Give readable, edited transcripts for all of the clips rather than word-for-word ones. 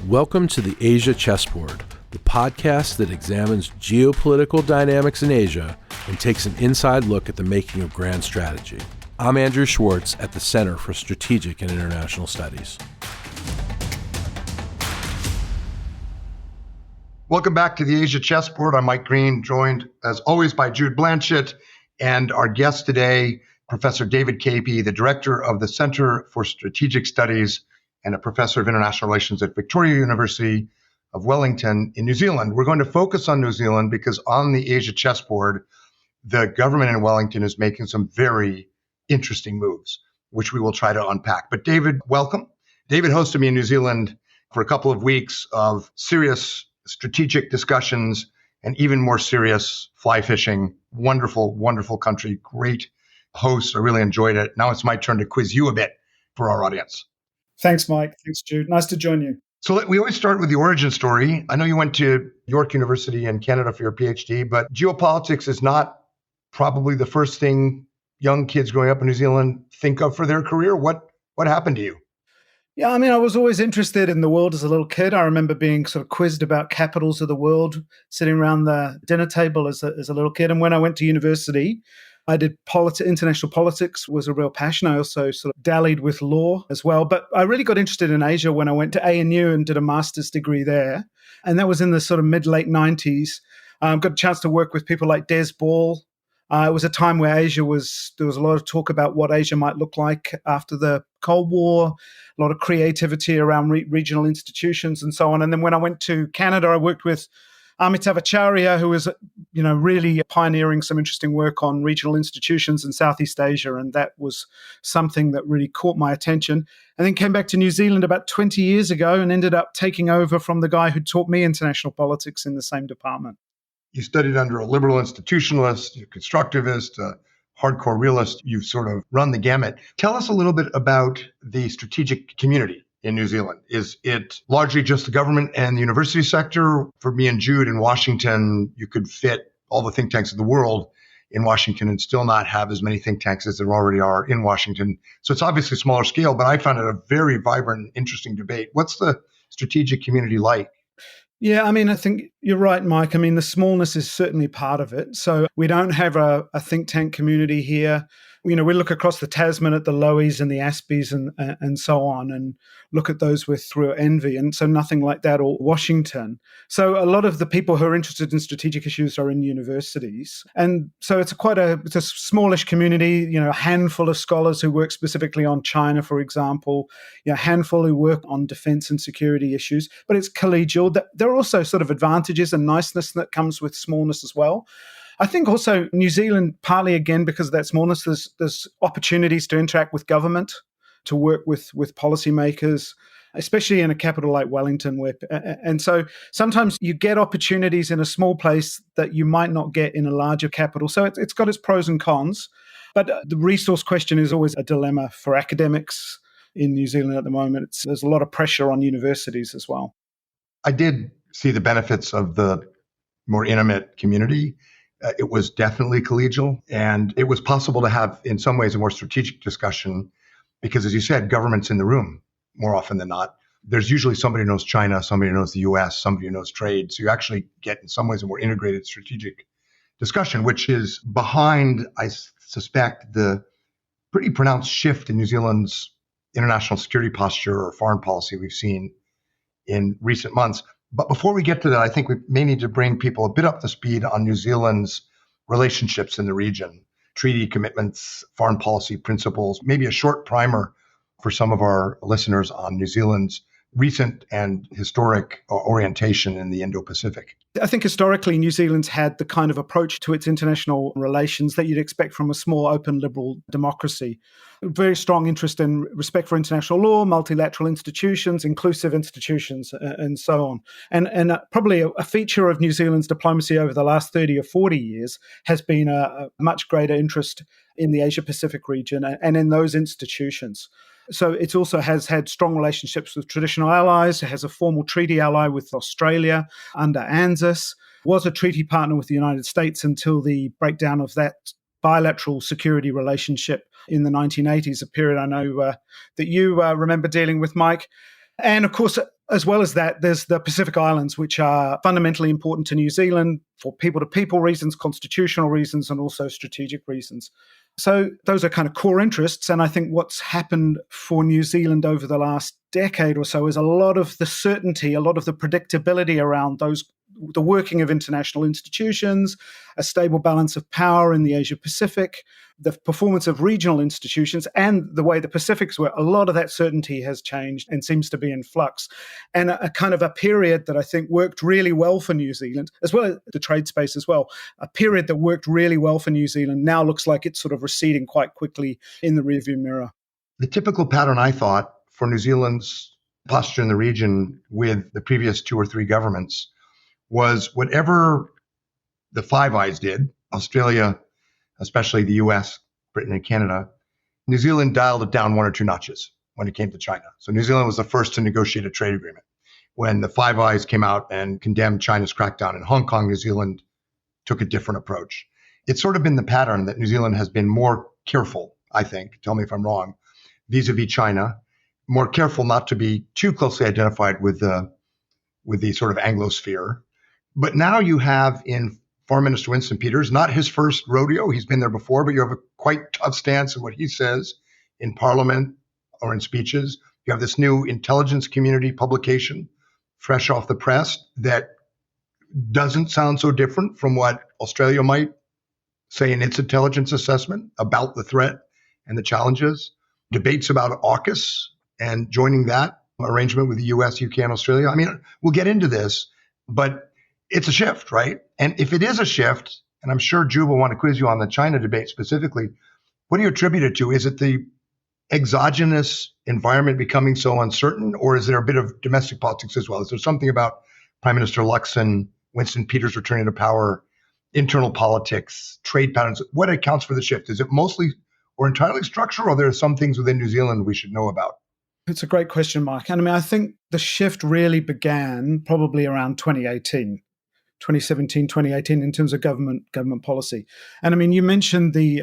Welcome to the Asia Chessboard, the podcast that examines geopolitical dynamics in Asia and takes an inside look at the making of grand strategy. I'm Andrew Schwartz at the Center for Strategic and International Studies. Welcome back to the Asia Chessboard. I'm Mike Green, joined as always by Jude Blanchett, and our guest today, Professor David Capie, the director of the Center for Strategic Studies and a professor of international relations at Victoria University of Wellington in New Zealand. We're going to focus on New Zealand because on the Asia Chessboard, the government in Wellington is making some very interesting moves, which we will try to unpack. But David, welcome. David hosted me in New Zealand for a couple of weeks of serious strategic discussions and even more serious fly fishing. Wonderful, wonderful country, great hosts. I really enjoyed it. Now it's my turn to quiz you a bit for our audience. Thanks, Mike. Thanks, Jude. Nice to join you. So we always start with the origin story. I know you went to York University in Canada for your PhD, but geopolitics is not probably the first thing young kids growing up in New Zealand think of for their career. What happened to you? Yeah, I mean, I was always interested in the world as a little kid. I remember being sort of quizzed about capitals of the world, sitting around the dinner table as a little kid. And when I went to university, I did international politics was a real passion. I also sort of dallied with law as well. But I really got interested in Asia when I went to ANU and did a master's degree there. And that was in the sort of mid-late 90s. Got a chance to work with people like Des Ball. It was a time where there was a lot of talk about what Asia might look like after the Cold War, a lot of creativity around regional institutions and so on. And then when I went to Canada, I worked with Amitav Acharya, who was, really pioneering some interesting work on regional institutions in Southeast Asia. And that was something that really caught my attention. And then came back to New Zealand about 20 years ago and ended up taking over from the guy who taught me international politics in the same department. You studied under a liberal institutionalist, a constructivist, a hardcore realist. You've sort of run the gamut. Tell us a little bit about the strategic community in New Zealand. Is it largely just the government and the university sector? For me and Jude in Washington, you could fit all the think tanks of the world in Washington and still not have as many think tanks as there already are in Washington. So it's obviously a smaller scale, but I found it a very vibrant, interesting debate. What's the strategic community like? Yeah, I mean, I think you're right, Mike. I mean, the smallness is certainly part of it. So we don't have a think tank community here. We look across the Tasman at the Lowies and the Aspies and so on, and look at those through envy. And so nothing like that, or Washington. So a lot of the people who are interested in strategic issues are in universities. And so it's a smallish community, a handful of scholars who work specifically on China, for example, a handful who work on defense and security issues, but it's collegial. There are also sort of advantages and niceness that comes with smallness as well. I think also New Zealand, partly again because of that smallness, there's opportunities to interact with government, to work with policymakers, especially in a capital like Wellington. And so sometimes you get opportunities in a small place that you might not get in a larger capital. So it's got its pros and cons. But the resource question is always a dilemma for academics in New Zealand at the moment. There's a lot of pressure on universities as well. I did see the benefits of the more intimate community. It was definitely collegial, and it was possible to have, in some ways, a more strategic discussion because, as you said, government's in the room more often than not. There's usually somebody who knows China, somebody who knows the US, somebody who knows trade. So you actually get, in some ways, a more integrated strategic discussion, which is behind, I suspect, the pretty pronounced shift in New Zealand's international security posture or foreign policy we've seen in recent months. But before we get to that, I think we may need to bring people a bit up to speed on New Zealand's relationships in the region, treaty commitments, foreign policy principles, maybe a short primer for some of our listeners on New Zealand's recent and historic orientation in the Indo-Pacific. I think historically New Zealand's had the kind of approach to its international relations that you'd expect from a small, open, liberal democracy. Very strong interest in respect for international law, multilateral institutions, inclusive institutions, and so on. And probably a feature of New Zealand's diplomacy over the last 30 or 40 years has been a much greater interest in the Asia-Pacific region and in those institutions. So it also has had strong relationships with traditional allies. It has a formal treaty ally with Australia under ANZUS, was a treaty partner with the United States until the breakdown of that bilateral security relationship in the 1980s, a period I know that you remember dealing with, Mike. And of course, As well as that, there's the Pacific Islands, which are fundamentally important to New Zealand for people-to-people reasons, constitutional reasons, and also strategic reasons. So those are kind of core interests. And I think what's happened for New Zealand over the last decade or so is a lot of the certainty, a lot of the predictability around the working of international institutions, a stable balance of power in the Asia-Pacific, the performance of regional institutions, and the way the Pacifics work. A lot of that certainty has changed and seems to be in flux. And a kind of a period that I think worked really well for New Zealand, as well as the trade space as well, a period that worked really well for New Zealand now looks like it's sort of receding quite quickly in the rearview mirror. The typical pattern, I thought, for New Zealand's posture in the region with the previous 2 or 3 governments was whatever the Five Eyes did, Australia, especially the US, Britain, and Canada, New Zealand dialed it down 1 or 2 notches when it came to China. So New Zealand was the first to negotiate a trade agreement. When the Five Eyes came out and condemned China's crackdown in Hong Kong, New Zealand took a different approach. It's sort of been the pattern that New Zealand has been more careful, I think, tell me if I'm wrong, vis-a-vis China, more careful not to be too closely identified with the sort of Anglosphere. But now you have in Foreign Minister Winston Peters, not his first rodeo, he's been there before, but you have a quite tough stance in what he says in Parliament or in speeches. You have this new intelligence community publication, fresh off the press, that doesn't sound so different from what Australia might say in its intelligence assessment about the threat and the challenges. Debates about AUKUS and joining that arrangement with the US, UK, and Australia. I mean, we'll get into this, but it's a shift, right? And if it is a shift, and I'm sure Jude will want to quiz you on the China debate specifically, what do you attribute it to? Is it the exogenous environment becoming so uncertain, or is there a bit of domestic politics as well? Is there something about Prime Minister Luxon, Winston Peters returning to power, internal politics, trade patterns? What accounts for the shift? Is it mostly or entirely structural, or there are some things within New Zealand we should know about? It's a great question, Mike. And I mean, I think the shift really began probably around 2017, 2018, in terms of government policy. And I mean, you mentioned the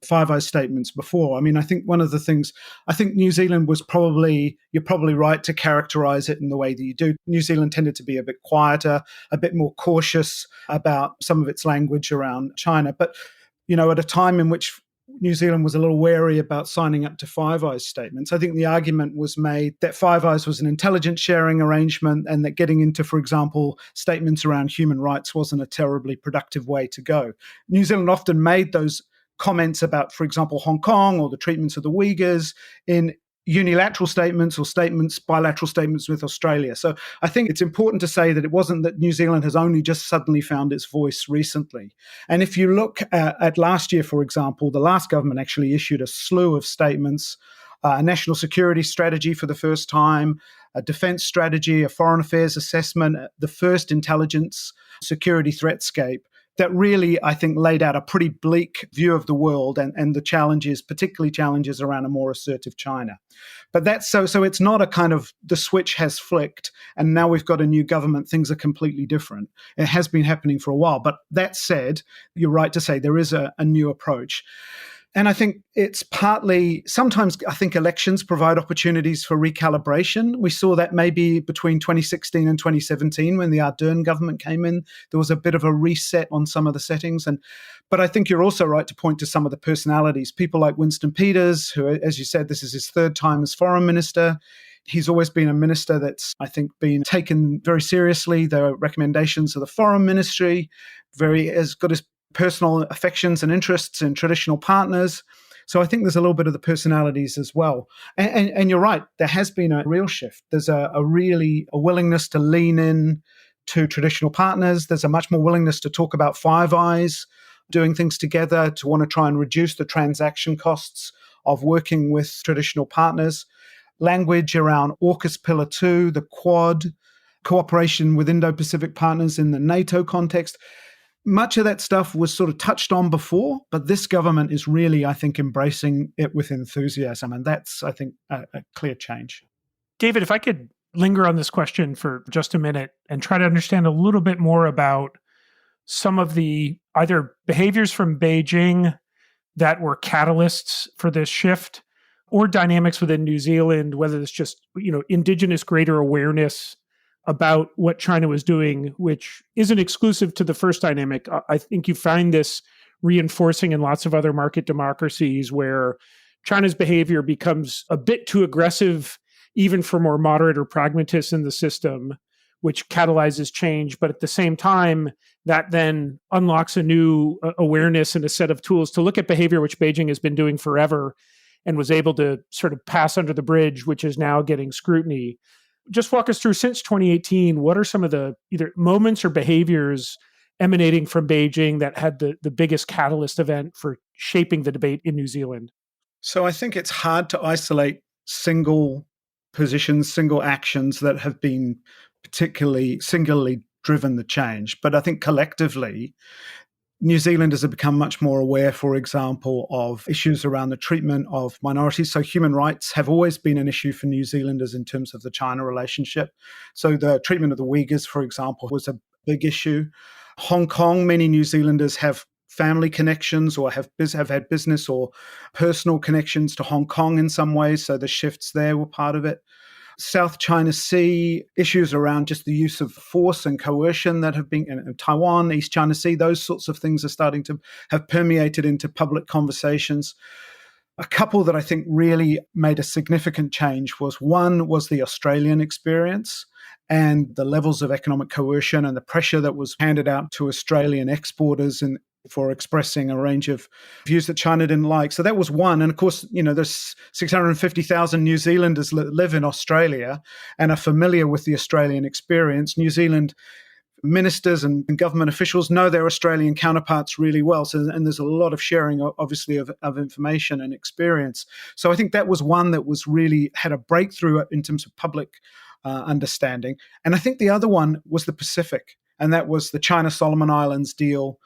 Five Eyes statements before. I mean, I think one of the things, I think New Zealand was you're probably right to characterize it in the way that you do. New Zealand tended to be a bit quieter, a bit more cautious about some of its language around China. But, at a time in which New Zealand was a little wary about signing up to Five Eyes statements, I think the argument was made that Five Eyes was an intelligence sharing arrangement and that getting into, for example, statements around human rights wasn't a terribly productive way to go. New Zealand often made those comments about, for example, Hong Kong or the treatments of the Uyghurs in unilateral statements or bilateral statements with Australia. So I think it's important to say that it wasn't that New Zealand has only just suddenly found its voice recently. And if you look at last year, for example, the last government actually issued a slew of statements, a national security strategy for the first time, a defense strategy, a foreign affairs assessment, the first intelligence security threatscape, that really, I think, laid out a pretty bleak view of the world and the challenges, particularly challenges around a more assertive China. But that's so it's not a kind of the switch has flicked and now we've got a new government, things are completely different. It has been happening for a while. But that said, you're right to say there is a new approach. And I think it's partly, sometimes I think elections provide opportunities for recalibration. We saw that maybe between 2016 and 2017 when the Ardern government came in. There was a bit of a reset on some of the settings. But I think you're also right to point to some of the personalities. People like Winston Peters, who, as you said, this is his 3rd time as foreign minister. He's always been a minister that's, I think, been taken very seriously. The recommendations of the foreign ministry, has got his personal affections and interests in traditional partners. So I think there's a little bit of the personalities as well. And you're right, there has been a real shift. There's a willingness to lean in to traditional partners. There's a much more willingness to talk about Five Eyes, doing things together, to want to try and reduce the transaction costs of working with traditional partners. Language around AUKUS Pillar 2, the Quad, cooperation with Indo-Pacific partners in the NATO context. Much of that stuff was sort of touched on before, but this government is really, I think, embracing it with enthusiasm. And that's, I think, a clear change. David, if I could linger on this question for just a minute and try to understand a little bit more about some of the either behaviors from Beijing that were catalysts for this shift, or dynamics within New Zealand, whether it's just, indigenous greater awareness about what China was doing, which isn't exclusive to the first dynamic. I think you find this reinforcing in lots of other market democracies where China's behavior becomes a bit too aggressive, even for more moderate or pragmatists in the system, which catalyzes change. But at the same time, that then unlocks a new awareness and a set of tools to look at behavior, which Beijing has been doing forever and was able to sort of pass under the bridge, which is now getting scrutiny. Just walk us through, since 2018, what are some of the either moments or behaviors emanating from Beijing that had the biggest catalyst event for shaping the debate in New Zealand? So I think it's hard to isolate single positions, single actions that have been singularly driven the change. But I think collectively, New Zealanders have become much more aware, for example, of issues around the treatment of minorities. So human rights have always been an issue for New Zealanders in terms of the China relationship. So the treatment of the Uyghurs, for example, was a big issue. Hong Kong, many New Zealanders have family connections or have had business or personal connections to Hong Kong in some ways. So the shifts there were part of it. South China Sea, issues around just the use of force and coercion that have been in Taiwan, East China Sea, those sorts of things are starting to have permeated into public conversations. A couple that I think really made a significant change was the Australian experience and the levels of economic coercion and the pressure that was handed out to Australian exporters for expressing a range of views that China didn't like. So that was one. And of course, there's 650,000 New Zealanders that live in Australia and are familiar with the Australian experience. New Zealand ministers and government officials know their Australian counterparts really well. And there's a lot of sharing, obviously, of information and experience. So I think that was one that was really had a breakthrough in terms of public understanding. And I think the other one was the Pacific. And that was the China-Solomon Islands deal.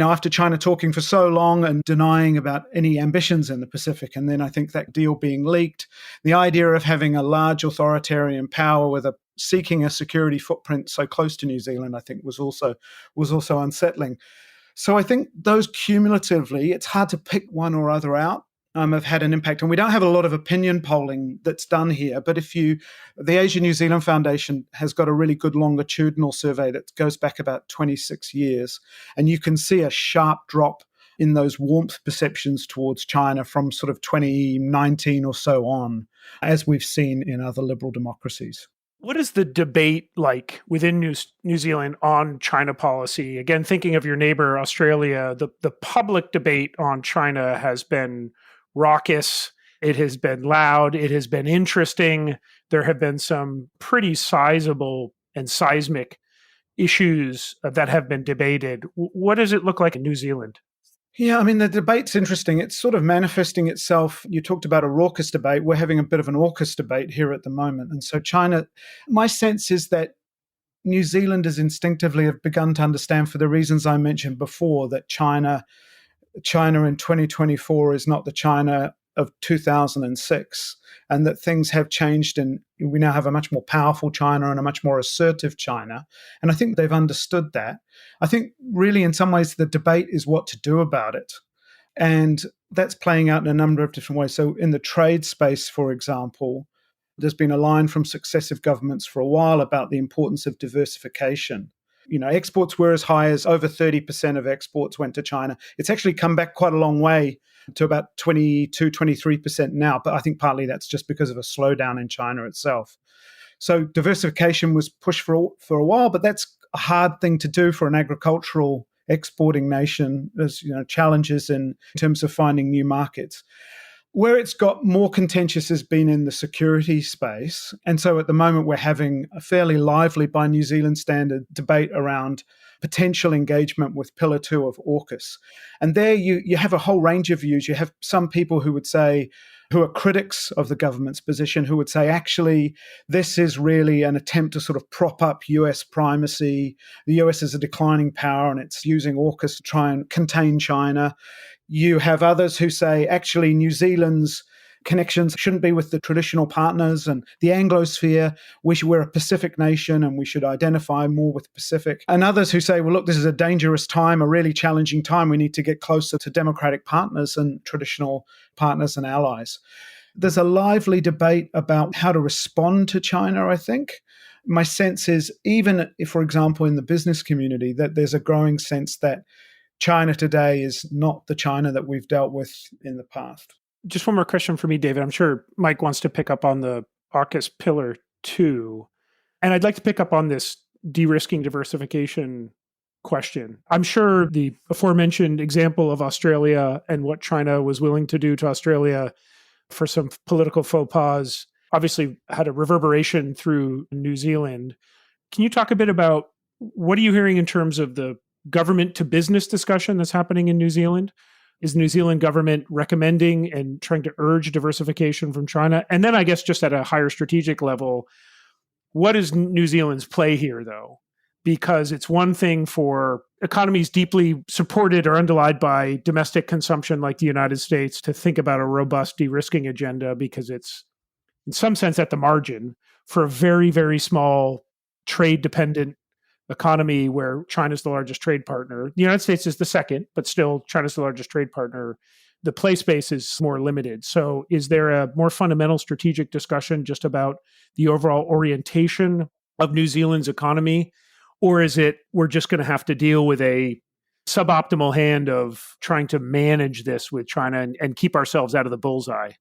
After China talking for so long and denying about any ambitions in the Pacific, and then I think that deal being leaked, the idea of having a large authoritarian power seeking a security footprint so close to New Zealand, I think was also unsettling. So I think those cumulatively, it's hard to pick one or other out. Have had an impact. And we don't have a lot of opinion polling that's done here, but the Asia New Zealand Foundation has got a really good longitudinal survey that goes back about 26 years. And you can see a sharp drop in those warmth perceptions towards China from sort of 2019 or so on, as we've seen in other liberal democracies. What is the debate like within New Zealand on China policy? Again, thinking of your neighbor, Australia, the public debate on China has been raucous. It has been loud. It has been interesting. There have been some pretty sizable and seismic issues that have been debated. What does it look like in New Zealand? Yeah, I mean, the debate's interesting. It's sort of manifesting itself. You talked about a raucous debate. We're having a bit of an raucous debate here at the moment. And so China, my sense is that New Zealanders instinctively have begun to understand, for the reasons I mentioned before, that China in 2024 is not the China of 2006, and that things have changed, and we now have a much more powerful China and a much more assertive China. And I think they've understood that. I think really in some ways the debate is what to do about it. And that's playing out in a number of different ways. So in the trade space, for example, there's been a line from successive governments for a while about the importance of diversification. Exports were as high as over 30% of exports went to China. It's actually come back quite a long way to about 22, 23% now. But I think partly that's just because of a slowdown in China itself. So diversification was pushed for a while, but that's a hard thing to do for an agricultural exporting nation. There's challenges in terms of finding new markets. Where it's got more contentious has been in the security space. And so at the moment, we're having a fairly lively, by New Zealand standard, debate around potential engagement with Pillar 2 of AUKUS. And there you have a whole range of views. You have some people who are critics of the government's position, who would say, actually, this is really an attempt to sort of prop up US primacy. The US is a declining power and it's using AUKUS to try and contain China. You have others who say, actually, New Zealand's connections shouldn't be with the traditional partners and the Anglosphere. We're a Pacific nation and we should identify more with the Pacific. And others who say, well, look, this is a dangerous time, a really challenging time. We need to get closer to democratic partners and traditional partners and allies. there's a lively debate about how to respond to China, I think. My sense is, even if, for example, in the business community, that there's a growing sense that China today is not the China that we've dealt with in the past. Just one more question for me, David. I'm sure Mike wants to pick up on the AUKUS pillar 2. And I'd like to pick up on this de-risking diversification question. I'm sure the aforementioned example of Australia and what China was willing to do to Australia for some political faux pas obviously had a reverberation through New Zealand. Can you talk a bit about what are you hearing in terms of the government to business discussion that's happening in New Zealand? Is the New Zealand government recommending and trying to urge diversification from China? And then I guess just at a higher strategic level, what is New Zealand's play here, though? Because it's one thing for economies deeply supported or underlined by domestic consumption like the United States to think about a robust de-risking agenda because it's, in some sense, at the margin for a very, very small trade-dependent economy where China's the largest trade partner. The United States is the second, but still China's the largest trade partner. The play space is more limited. So is there a more fundamental strategic discussion just about the overall orientation of New Zealand's economy? Or is it we're just going to have to deal with a suboptimal hand of trying to manage this with China and keep ourselves out of the bullseye?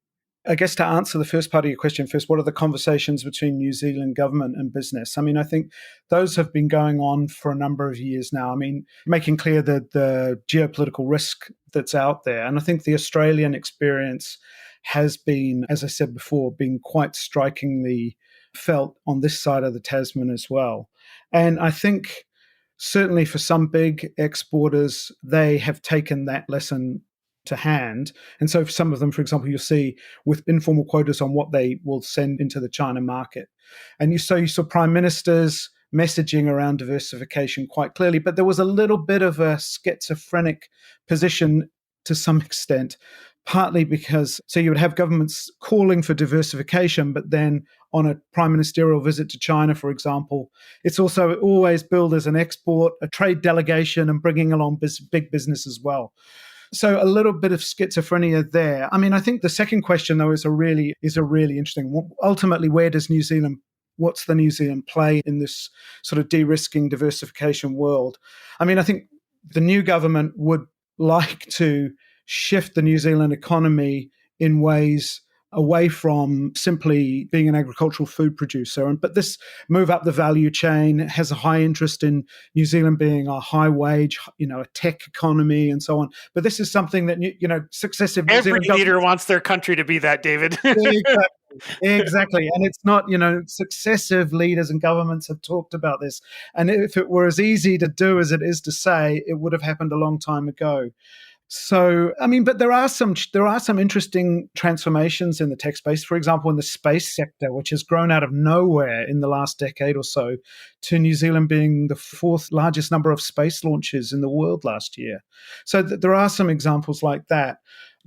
I guess to answer the first part of your question first, what are the conversations between New Zealand government and business? I mean, I think those have been going on for a number of years now. I mean, making clear that the geopolitical risk that's out there. And I think the Australian experience has been, as I said before, been quite strikingly felt on this side of the Tasman as well. And I think certainly for some big exporters, they have taken that lesson to hand. And so for some of them, for example, you'll see with informal quotas on what they will send into the China market. And you saw prime ministers messaging around diversification quite clearly, but there was a little bit of a schizophrenic position to some extent, partly because, so you would have governments calling for diversification, but then on a prime ministerial visit to China, for example, it's also always billed as an export, a trade delegation, and bringing along big business as well. So a little bit of schizophrenia there. I mean, I think the second question, though, is a really interesting one. Ultimately, what's the New Zealand play in this sort of de-risking diversification world? I mean, I think the new government would like to shift the New Zealand economy in ways away from simply being an agricultural food producer. But this move up the value chain has a high interest in New Zealand being a high wage, a tech economy and so on. But this is something that, successive New Zealand leader wants their country to be that, David. Exactly. And it's not, successive leaders and governments have talked about this. And if it were as easy to do as it is to say, it would have happened a long time ago. So, I mean, but there are some interesting transformations in the tech space. For example, in the space sector, which has grown out of nowhere in the last decade or so, to New Zealand being the fourth largest number of space launches in the world last year. So there are some examples like that.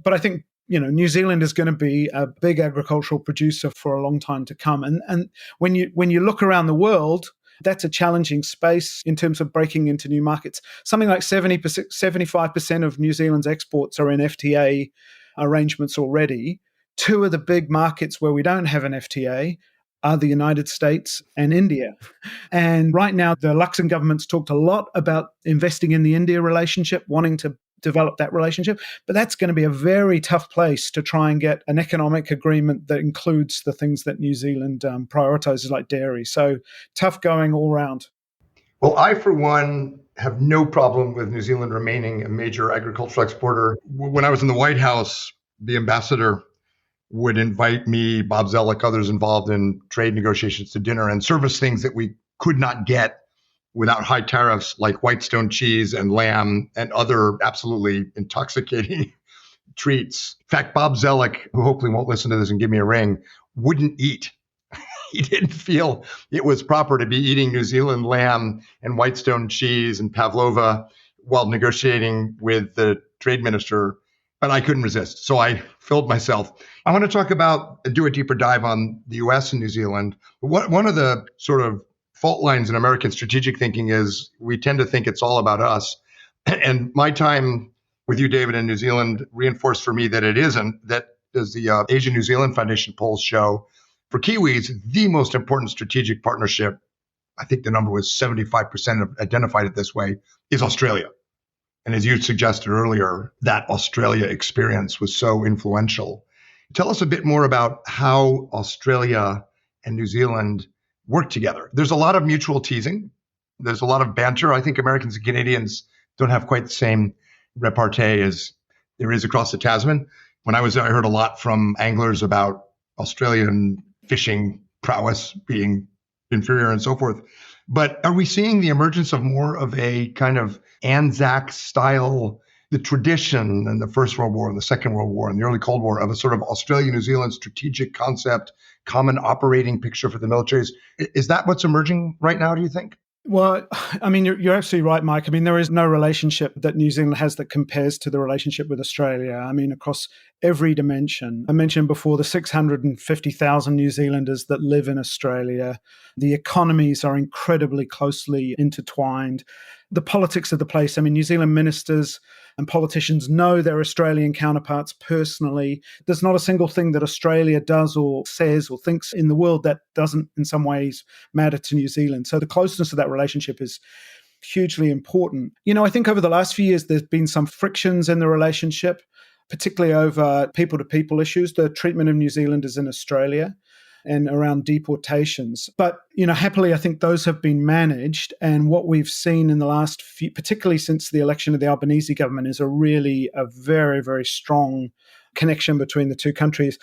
But I think, New Zealand is going to be a big agricultural producer for a long time to come. And when you look around the world, that's a challenging space in terms of breaking into new markets. Something like 75% of New Zealand's exports are in FTA arrangements already. Two of the big markets where we don't have an FTA are the United States and India. And right now, the Luxon government's talked a lot about investing in the India relationship, wanting to develop that relationship. But that's going to be a very tough place to try and get an economic agreement that includes the things that New Zealand prioritizes, like dairy. So tough going all around. Well, I, for one, have no problem with New Zealand remaining a major agricultural exporter. When I was in the White House, the ambassador would invite me, Bob Zellick, others involved in trade negotiations to dinner and serve us things that we could not get without high tariffs, like Whitestone cheese and lamb and other absolutely intoxicating treats. In fact, Bob Zellick, who hopefully won't listen to this and give me a ring, wouldn't eat. He didn't feel it was proper to be eating New Zealand lamb and Whitestone cheese and pavlova while negotiating with the trade minister, but I couldn't resist. So I filled myself. I want to do a deeper dive on the US and New Zealand. One of the sort of fault lines in American strategic thinking is we tend to think it's all about us. And my time with you, David, in New Zealand reinforced for me that it isn't, that as the Asia New Zealand Foundation polls show, for Kiwis, the most important strategic partnership, I think the number was 75% of identified it this way, is Australia. And as you suggested earlier, that Australia experience was so influential. Tell us a bit more about how Australia and New Zealand work together. There's a lot of mutual teasing. There's a lot of banter. I think Americans and Canadians don't have quite the same repartee as there is across the Tasman. When I was there, I heard a lot from anglers about Australian fishing prowess being inferior and so forth. But are we seeing the emergence of more of a kind of Anzac style, the tradition in the First World War and the Second World War and the early Cold War of a sort of Australia-New Zealand strategic concept, common operating picture for the militaries? Is that what's emerging right now, do you think? Well, I mean, you're absolutely right, Mike. I mean, there is no relationship that New Zealand has that compares to the relationship with Australia. I mean, across every dimension. I mentioned before the 650,000 New Zealanders that live in Australia. The economies are incredibly closely intertwined. The politics of the place, I mean, New Zealand ministers and politicians know their Australian counterparts personally. There's not a single thing that Australia does or says or thinks in the world that doesn't in some ways matter to New Zealand. So the closeness of that relationship is hugely important. You know, I think over the last few years, there's been some frictions in the relationship, particularly over people-to-people issues, the treatment of New Zealanders in Australia and around deportations. But, you know, happily, I think those have been managed. And what we've seen in the last few, particularly since the election of the Albanese government, is a very, very strong connection between the two countries.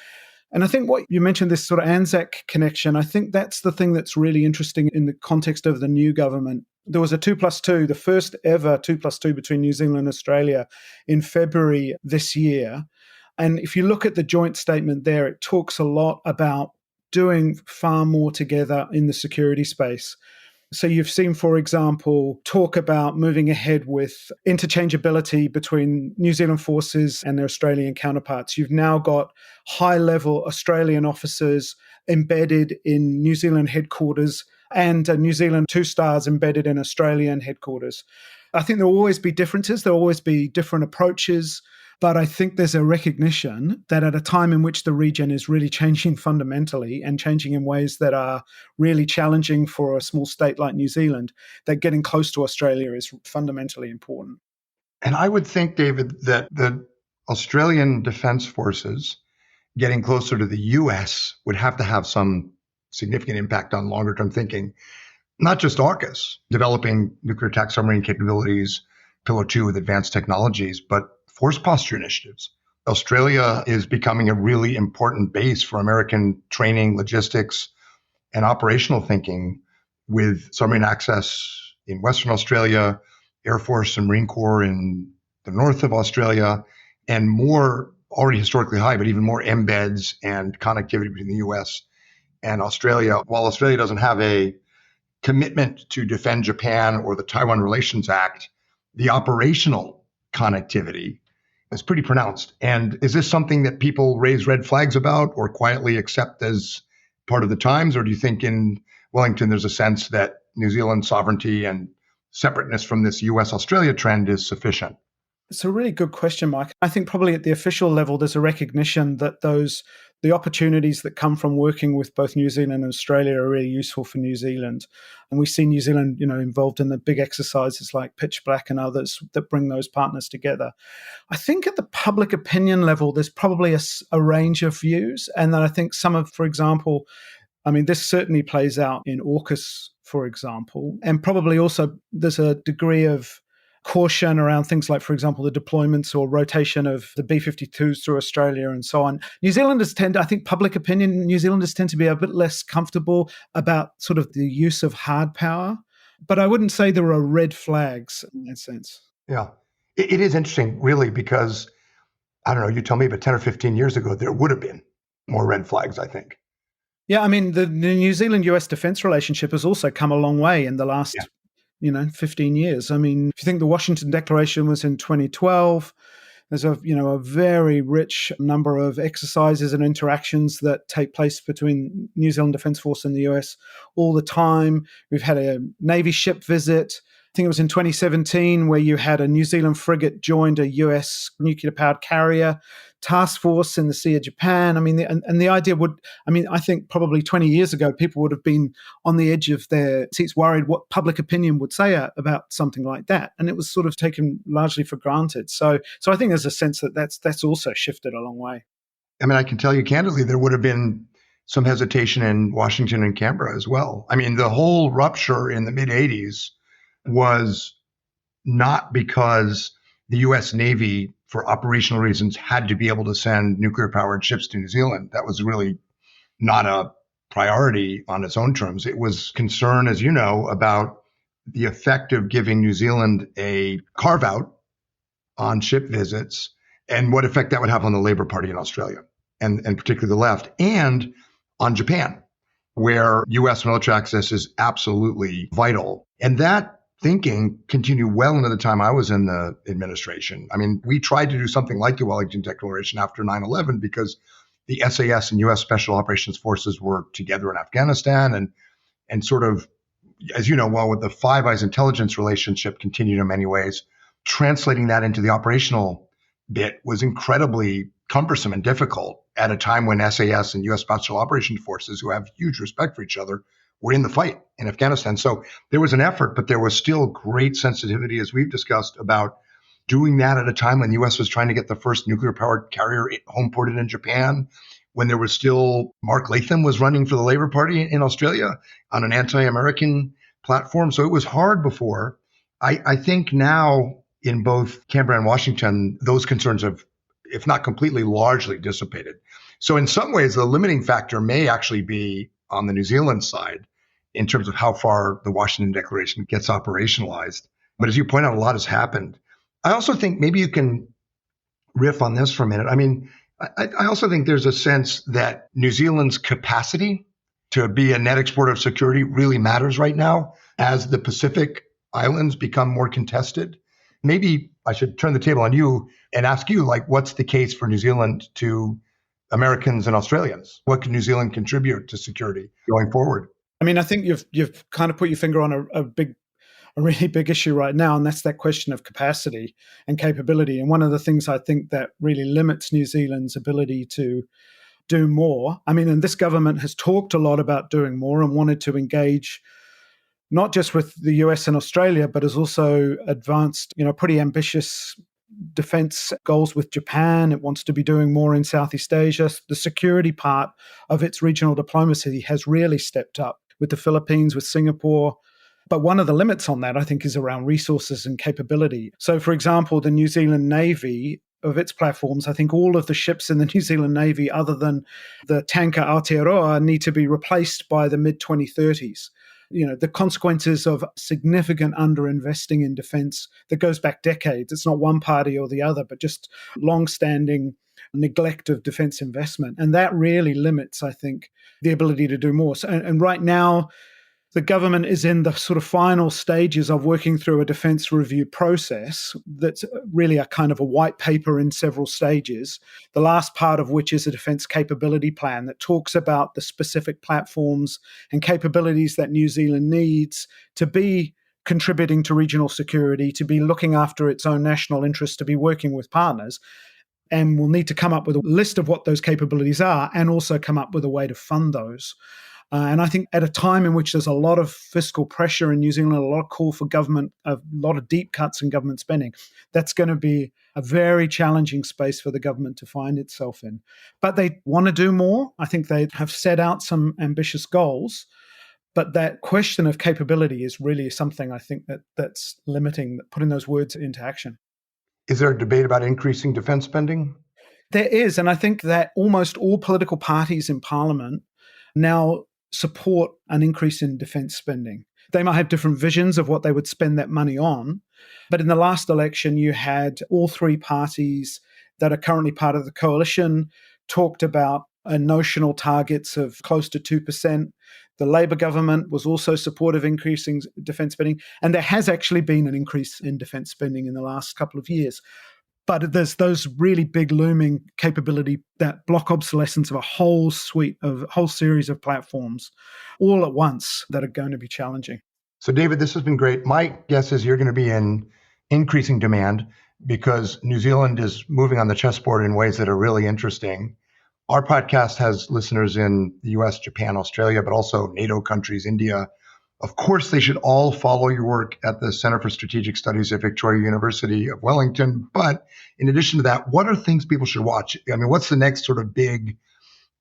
And I think what you mentioned, this sort of Anzac connection, I think that's the thing that's really interesting in the context of the new government. There was a 2+2, the first ever 2+2 between New Zealand and Australia in February this year. And if you look at the joint statement there, it talks a lot about doing far more together in the security space. So you've seen, for example, talk about moving ahead with interchangeability between New Zealand forces and their Australian counterparts. You've now got high-level Australian officers embedded in New Zealand headquarters and New Zealand 2-stars embedded in Australian headquarters. I think there will always be differences. There will always be different approaches. But I think there's a recognition that at a time in which the region is really changing fundamentally and changing in ways that are really challenging for a small state like New Zealand, that getting close to Australia is fundamentally important. And I would think, David, that the Australian Defence Forces getting closer to the US would have to have some significant impact on longer term thinking, not just AUKUS, developing nuclear attack submarine capabilities, Pillar 2 with advanced technologies, but force posture initiatives. Australia is becoming a really important base for American training, logistics, and operational thinking with submarine access in Western Australia, Air Force and Marine Corps in the north of Australia, and more already historically high, but even more embeds and connectivity between the US and Australia. While Australia doesn't have a commitment to defend Japan or the Taiwan Relations Act, the operational connectivity is pretty pronounced. And is this something that people raise red flags about or quietly accept as part of the times? Or do you think in Wellington there's a sense that New Zealand's sovereignty and separateness from this US-Australia trend is sufficient? It's a really good question, Mike. I think probably at the official level, there's a recognition that the opportunities that come from working with both New Zealand and Australia are really useful for New Zealand. And we see New Zealand, involved in the big exercises like Pitch Black and others that bring those partners together. I think at the public opinion level, there's probably a range of views. And then I think some of, for example, this certainly plays out in AUKUS, for example. And probably also there's a degree of caution around things like, for example, the deployments or rotation of the B-52s through Australia and so on. I think public opinion, New Zealanders tend to be a bit less comfortable about sort of the use of hard power. But I wouldn't say there are red flags in that sense. Yeah. It is interesting, really, because, I don't know, you tell me, but 10 or 15 years ago, there would have been more red flags, I think. Yeah, the New Zealand-US defense relationship has also come a long way in the last 15 years. If you think the Washington Declaration was in 2012, there's a very rich number of exercises and interactions that take place between New Zealand Defence Force and the US all the time. We've had a Navy ship visit. I think it was in 2017 where you had a New Zealand frigate joined a US nuclear-powered carrier task force in the Sea of Japan. I mean, and the idea I think probably 20 years ago, people would have been on the edge of their seats worried what public opinion would say about something like that. And it was sort of taken largely for granted. So I think there's a sense that that's also shifted a long way. I mean, I can tell you candidly, there would have been some hesitation in Washington and Canberra as well. I mean, the whole rupture in the mid-'80s was not because the U.S. Navy, for operational reasons, had to be able to send nuclear-powered ships to New Zealand. That was really not a priority on its own terms. It was concern, as you know, about the effect of giving New Zealand a carve-out on ship visits and what effect that would have on the Labour Party in Australia, and particularly the left, and on Japan, where U.S. military access is absolutely vital. And that thinking continued well into the time I was in the administration. I mean, we tried to do something like the Wellington Declaration after 9/11 because the SAS and U.S. Special Operations Forces were together in Afghanistan, and sort of, as you know well, with the Five Eyes intelligence relationship continued in many ways, translating that into the operational bit was incredibly cumbersome and difficult at a time when SAS and U.S. Special Operations Forces, who have huge respect for each other, were in the fight in Afghanistan. So there was an effort, but there was still great sensitivity, as we've discussed, about doing that at a time when the U.S. was trying to get the first nuclear-powered carrier home ported in Japan, when there was still Mark Latham was running for the Labour Party in Australia on an anti-American platform. So it was hard before. I think now in both Canberra and Washington, those concerns have, if not completely, largely dissipated. So in some ways, the limiting factor may actually be on the New Zealand side in terms of how far the Washington Declaration gets operationalized. But as you point out, a lot has happened. I also think maybe you can riff on this for a minute. I mean, I also think there's a sense that New Zealand's capacity to be a net exporter of security really matters right now as the Pacific Islands become more contested. Maybe I should turn the table on you and ask you, like, what's the case for New Zealand to Americans and Australians? What can New Zealand contribute to security going forward? I mean, I think you've kind of put your finger on a really big issue right now, and that's that question of capacity and capability. And one of the things I think that really limits New Zealand's ability to do more, I mean, and this government has talked a lot about doing more and wanted to engage not just with the US and Australia, but has also advanced, pretty ambitious defense goals with Japan. It wants to be doing more in Southeast Asia. The security part of its regional diplomacy has really stepped up with the Philippines, with Singapore. But one of the limits on that, I think, is around resources and capability. So, for example, the New Zealand Navy, of its platforms, I think all of the ships in the New Zealand Navy, other than the tanker Aotearoa, need to be replaced by the mid-2030s. The consequences of significant underinvesting in defense that goes back decades. It's not one party or the other, but just long-standing neglect of defense investment. And that really limits, I think, the ability to do more. So, and right now, the government is in the sort of final stages of working through a defense review process that's really a kind of a white paper in several stages, the last part of which is a defense capability plan that talks about the specific platforms and capabilities that New Zealand needs to be contributing to regional security, to be looking after its own national interests, to be working with partners. And we'll need to come up with a list of what those capabilities are and also come up with a way to fund those. And I think at a time in which there's a lot of fiscal pressure in New Zealand, a lot of call for government, a lot of deep cuts in government spending, that's going to be a very challenging space for the government to find itself in. But they want to do more. I think they have set out some ambitious goals. But that question of capability is really something I think that's limiting, putting those words into action. Is there a debate about increasing defense spending? There is. And I think that almost all political parties in Parliament now support an increase in defense spending. They might have different visions of what they would spend that money on. But in the last election, you had all three parties that are currently part of the coalition talked about notional targets of close to 2%. The Labour government was also supportive of increasing defence spending. And there has actually been an increase in defence spending in the last couple of years. But there's those really big looming capability, that block obsolescence of a whole series of platforms all at once that are going to be challenging. So David, this has been great. My guess is you're going to be in increasing demand because New Zealand is moving on the chessboard in ways that are really interesting. Our podcast has listeners in the US, Japan, Australia, but also NATO countries, India. Of course, they should all follow your work at the Center for Strategic Studies at Victoria University of Wellington. But in addition to that, what are things people should watch? I mean, what's the next sort of big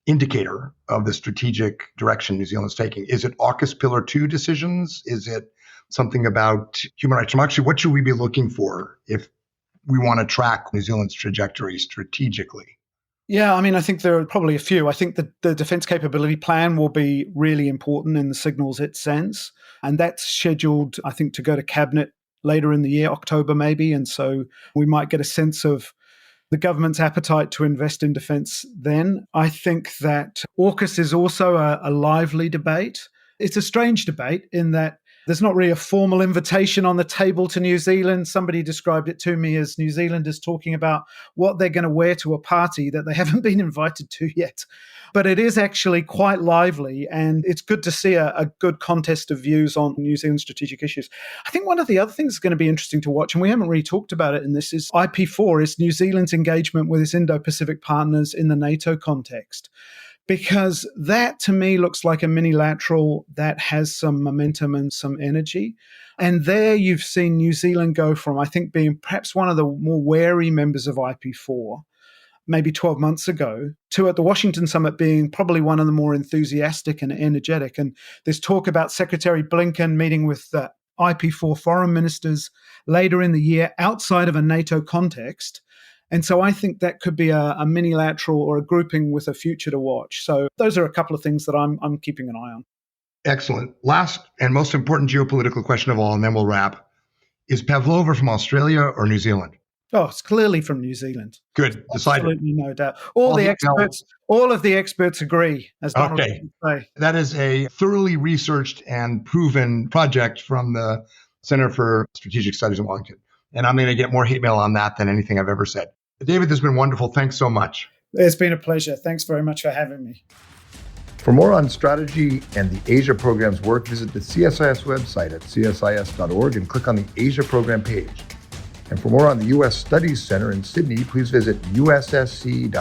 indicator of the strategic direction New Zealand's taking? Is it AUKUS Pillar 2 decisions? Is it something about human rights democracy? What should we be looking for if we want to track New Zealand's trajectory strategically? Yeah, I mean, I think there are probably a few. I think the Defence Capability Plan will be really important in the signals it sends. And that's scheduled, I think, to go to Cabinet later in the year, October maybe. And so we might get a sense of the government's appetite to invest in defence then. I think that AUKUS is also a lively debate. It's a strange debate in that there's not really a formal invitation on the table to New Zealand. Somebody described it to me as New Zealanders talking about what they're going to wear to a party that they haven't been invited to yet. But it is actually quite lively, and it's good to see a good contest of views on New Zealand strategic issues. I think one of the other things that's going to be interesting to watch, and we haven't really talked about it in this, is IP4, is New Zealand's engagement with its Indo-Pacific partners in the NATO context. Because that, to me, looks like a mini-lateral that has some momentum and some energy. And there you've seen New Zealand go from, I think, being perhaps one of the more wary members of IP4, maybe 12 months ago, to at the Washington summit being probably one of the more enthusiastic and energetic. And there's talk about Secretary Blinken meeting with the IP4 foreign ministers later in the year outside of a NATO context. And so I think that could be a mini-lateral or a grouping with a future to watch. So those are a couple of things that I'm keeping an eye on. Excellent. Last and most important geopolitical question of all, and then we'll wrap. Is Pavlova from Australia or New Zealand? Oh, it's clearly from New Zealand. Good. Decided. Absolutely, no doubt. All of the experts agree, as Donald would say. That is a thoroughly researched and proven project from the Center for Strategic Studies in Wellington. And I'm going to get more hate mail on that than anything I've ever said. David, this has been wonderful. Thanks so much. It's been a pleasure. Thanks very much for having me. For more on strategy and the Asia program's work, visit the CSIS website at csis.org and click on the Asia program page. And for more on the U.S. Studies Center in Sydney, please visit ussc.edu.au.